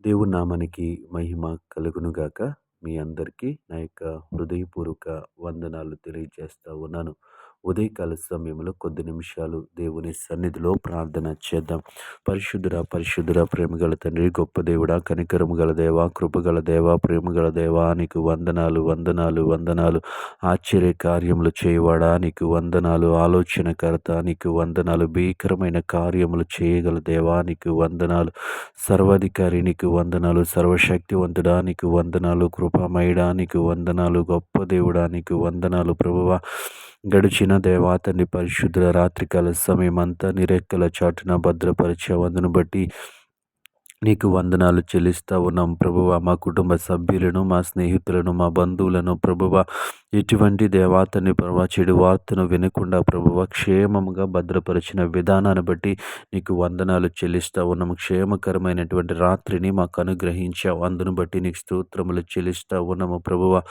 దేవుని నామానికి మహిమ కలుగునుగాక. మీ అందరికీ నా యొక్క హృదయపూర్వక వందనాలు తెలియజేస్తా ఉన్నాను. ఉదయకాల సమయంలో కొద్ది నిమిషాలు దేవుని సన్నిధిలో ప్రార్థన చేద్దాం. పరిశుద్ధుడా పరిశుద్ధుడా ప్రేమగల తండ్రి, గొప్ప దేవుడా, కనికరము గల దేవా, కృపగల దేవా, ప్రేమగల దేవా, నీకు వందనాలు వందనాలు వందనాలు. ఆశ్చర్య కార్యములు చేయవాడా నీకు వందనాలు. ఆలోచనకర్త నీకు వందనాలు. భీకరమైన కార్యములు చేయగల దేవా నీకు వందనాలు. సర్వాధికారి నీకు వందనాలు. సర్వశక్తివంతుడా నీకు వందనాలు. కృపామయుడా నీకు వందనాలు. గొప్ప దేవుడా నీకు వందనాలు. ప్రభువా, గడిచిన దేవా తండ్రి పరిశుద్ధుల రాత్రికాల సమయమంతా నీ రెక్కల చాటున భద్రపరిచావందును బట్టి నీకు వందనాలు చెల్లిస్తా ఉన్నాం ప్రభువా. మా కుటుంబ సభ్యులను, మా స్నేహితులను, మా బంధువులను ప్రభువా, ఎటువంటి దేవాతని ప్రభా చెడు వార్తను వినకుండా ప్రభువా క్షేమముగా భద్రపరిచిన విధానాన్ని బట్టి నీకు వందనాలు చెల్లిస్తా ఉన్నాము. క్షేమకరమైనటువంటి రాత్రిని మాకు అనుగ్రహించావు, అందును బట్టి నీకు స్తోత్రములు చెల్లిస్తా ఉన్నాము ప్రభువా.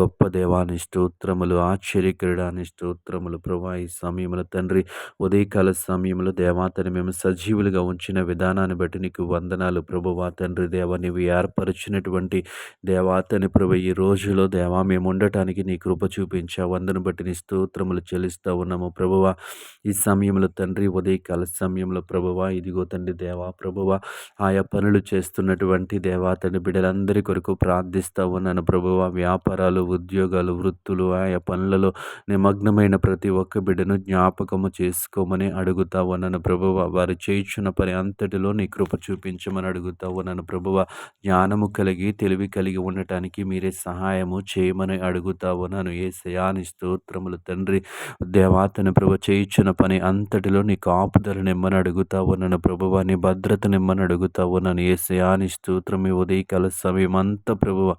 గొప్ప దేవాని స్తోత్రములు, ఆశ్చర్యకరుడాని స్తోత్రములు ప్రభువా. ఈ సమయంలో తండ్రి, ఉదయకాల సమయంలో దేవాతని మేము సజీవులుగా ఉంచిన విధానాన్ని బట్టి నీకు వందనాలు ప్రభువా. తండ్రి దేవా, నీవు ఏర్పరిచినటువంటి దేవాతని ప్రభు ఈ రోజులో దేవా మేము ఉండటానికి నీ కృప చూపించావు, అందును బట్టి నీ స్తోత్రములు చెల్లిస్తూ ఉన్నాము ప్రభువా. ఈ సమయంలో తండ్రి, ఉదయకాల సమయంలో ప్రభువా, ఇదిగో తండ్రి దేవా ప్రభువా, ఆయా పనులు చేస్తున్నటువంటి దేవాతని బిడ్డలందరి కొరకు ప్రార్థిస్తూ ఉన్నాను ప్రభువా. వ్యాపారాలు, ఉద్యోగాలు, వృత్తులు, ఆయా పనులలో నిమగ్నమైన ప్రతి ఒక్క బిడ్డను జ్ఞాపకము చేసుకోమని అడుగుతా ఉన్నాను ప్రభువా. వారు చేయుచున్న పని అంతటిలో నీ కృప చూపించమని అడుగుతా ఉన్నాను ప్రభువా. జ్ఞానము కలిగి తెలివి కలిగి ఉండటానికి మీరే సహాయము చేయమని అడుగుతా ఉన్నాను. యేసయ్యా నీ స్తోత్రములు తండ్రి. దేవాతని ప్రభు చేయుచున్న పని అంతటిలో నీ కాపుదల నిమ్మని అడుగుతా ఉన్నాను ప్రభువా. నీ భద్రత నిమ్మని అడుగుతా ఉన్నాను. యేసయ్యా నీ స్తోత్రం. ఈ ఉదయకాల సమయం అంతా ప్రభువా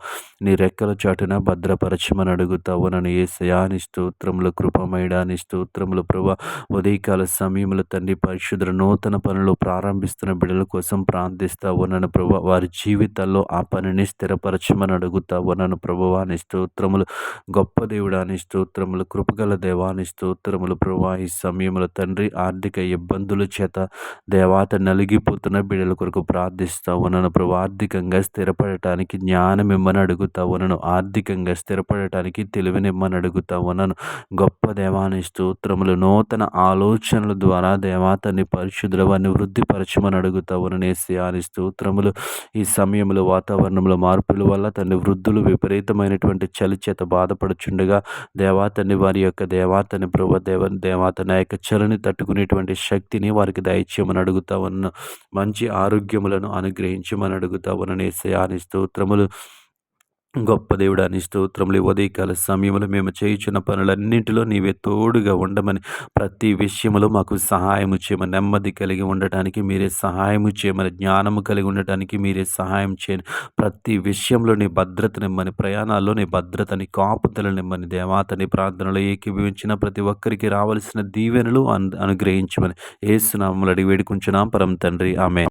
నీ రెక్కల చాటున భద్రపరచమని అడుగుతా ఉన్నాను. యేసయ్యా నీ స్తోత్రములు. కృపమయుడా నీ స్తోత్రములు ప్రభువా. ఉదయకాల సమయంలో తండ్రి పరిశుద్ధ నూతన పనులు ప్రారంభిస్తున్న బిడ్డల కోసం ప్రార్థిస్తా ఉన్నాను ప్రభువా. వారి జీవితాల్లో ఆ పనిని స్థిరపరచమని అడుగుతా ఉన్నాను ప్రభువా. నీ స్తోత్రములు. గొప్ప దేవుడా నీ స్తోత్రములు. కృపగల దేవా నీ స్తోత్రములు ప్రభువా. ఈ సమయంలో తండ్రి, ఆర్థిక ఇబ్బందుల చేత దేవాత నలిగిపోతున్న బిడ్డల కొరకు ప్రార్థిస్తా ఉన్నాను ప్రభు. ఆర్థికంగా స్థిరపడటానికి జ్ఞానం ఇమ్మని అడుగుతా ఉన్నాను. ఆర్థికంగా స్థిరపడటానికి తెలివినిమ్మని అడుగుతా ఉన్నాను. గొప్ప దేవాని స్తోత్రములు. నూతన ఆలోచనల ద్వారా దేవాతని పరిశుద్ధుల వారిని వృద్ధిపరచమని అడుగుతా ఉన్నాను. యేసయ్యా నీ స్తోత్రములు. ఈ సమయంలో వాతావరణంలో మార్పుల వల్ల తండ్రి వృద్ధులు విపరీతమైనటువంటి చలి చేత బాధపడుచుండగా దేవాతని వారి యొక్క దేవాతని ప్రభు దేవాతని యొక్క చలిని తట్టుకునేటువంటి శక్తిని వారికి దయచేయమని అడుగుతా ఉన్నాను. మంచి ఆరోగ్యములను అనుగ్రహించమని అడుగుతా ఉన్నాను. యేసయ్యా నీ స్తోత్రములు. గొప్ప దేవుడా నీ స్తోత్రములు. ఉదయకాల సమయంలో మేము చేయుచున్న పనులన్నింటిలో నీవే తోడుగా ఉండమని, ప్రతి విషయంలో మాకు సహాయము చేయమని, నెమ్మది కలిగి ఉండటానికి మీరే సహాయము చేయమని, జ్ఞానము కలిగి ఉండటానికి మీరే సహాయం చేయని, ప్రతి విషయంలో నీ భద్రతనిమ్మని, ప్రయాణాల్లో నీ భద్రతని కాపుదలనిమ్మని దేవాతని ప్రార్థనలో ఏకీభవించిన ప్రతి ఒక్కరికి రావాల్సిన దీవెనలు అనుగ్రహించమని యేసు నామములో అడిగి వేడుకుంటున్నాం పరమ తండ్రి. ఆమేన్.